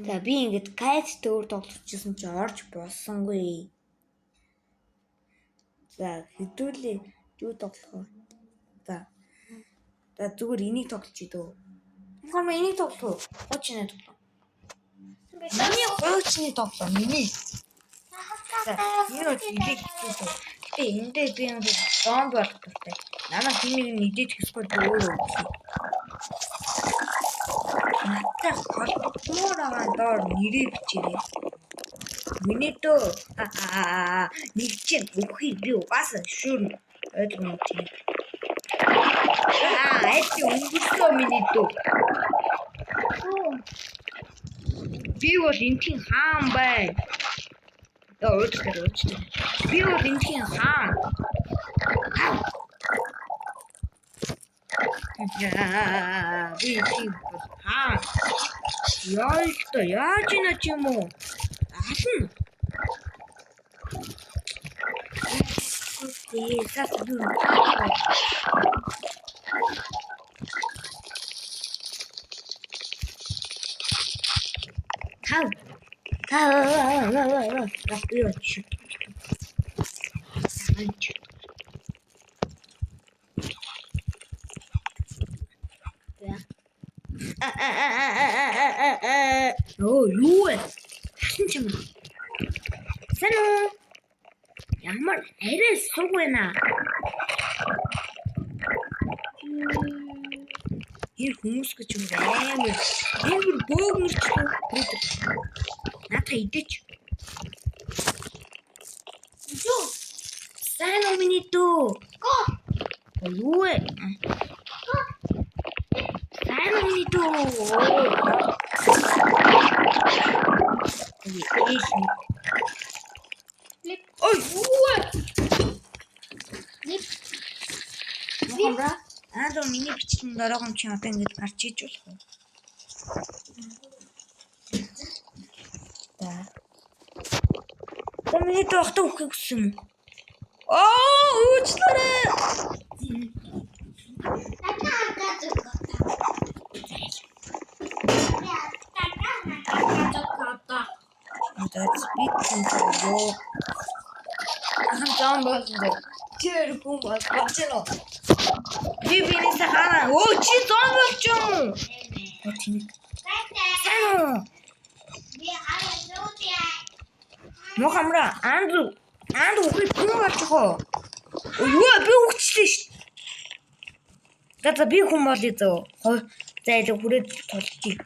За би ингэж кайт төр тоглочихсон чи орж болсонгүй. За хэдүүлээ юу тоглох вэ? За зүгээр энийг тоглож идөө. Мохом энийг тоглох уу? Хоочны тоглох. Миний хоочны тоглох. Миний. За энэ үнийг хийсэн. Гэтэ эндээ би нэг зомби болох гэдэг. Намайг хэнийг нэдэж хэсгүй өөрөө өгсөн. Наттай холбогдмоор байгаа доор нэрээ бичээрэй. Миний дөө нэг чинь үхий би угаасаа шүрн ойлгоно тийм. Эти өнгөрсөн миний дөө. Би бол энтхийн хаан бай. Өөдгөр. Би бол энтхийн хаан. Би тийм хаан. Яаж ина ч юм уу? Ална. Сейчас буду. Тав. Распиёч. Оо юу вэ? Хин ч юм. Санаа ямар арай суг байна. Энэ хүмүүс гэж юм амар бөөгмөрчлөө. Наата идэж. Юу? Сайн миний дөө. Юу вэ? Сайн миний дөө. Ой, юу вэ? Мохомра? Миний бичлэн дөрөөгөн чи одоо ингэж гарч иж болох уу? Миний доохтой үхэх гэсэн юм. Уучлаарай. That's big control. I'm down болсоо. Тэр хүн болж байна. Би бинээс хараа. Оо чи зон болж юм. Сайн. Би хараа зүүтээ. Мохомра, Андрю үхий хүн болж байгаа. Юу би үхчихлээ шүү. За би хүн болъё зөө. За илүү хүрээд толчих.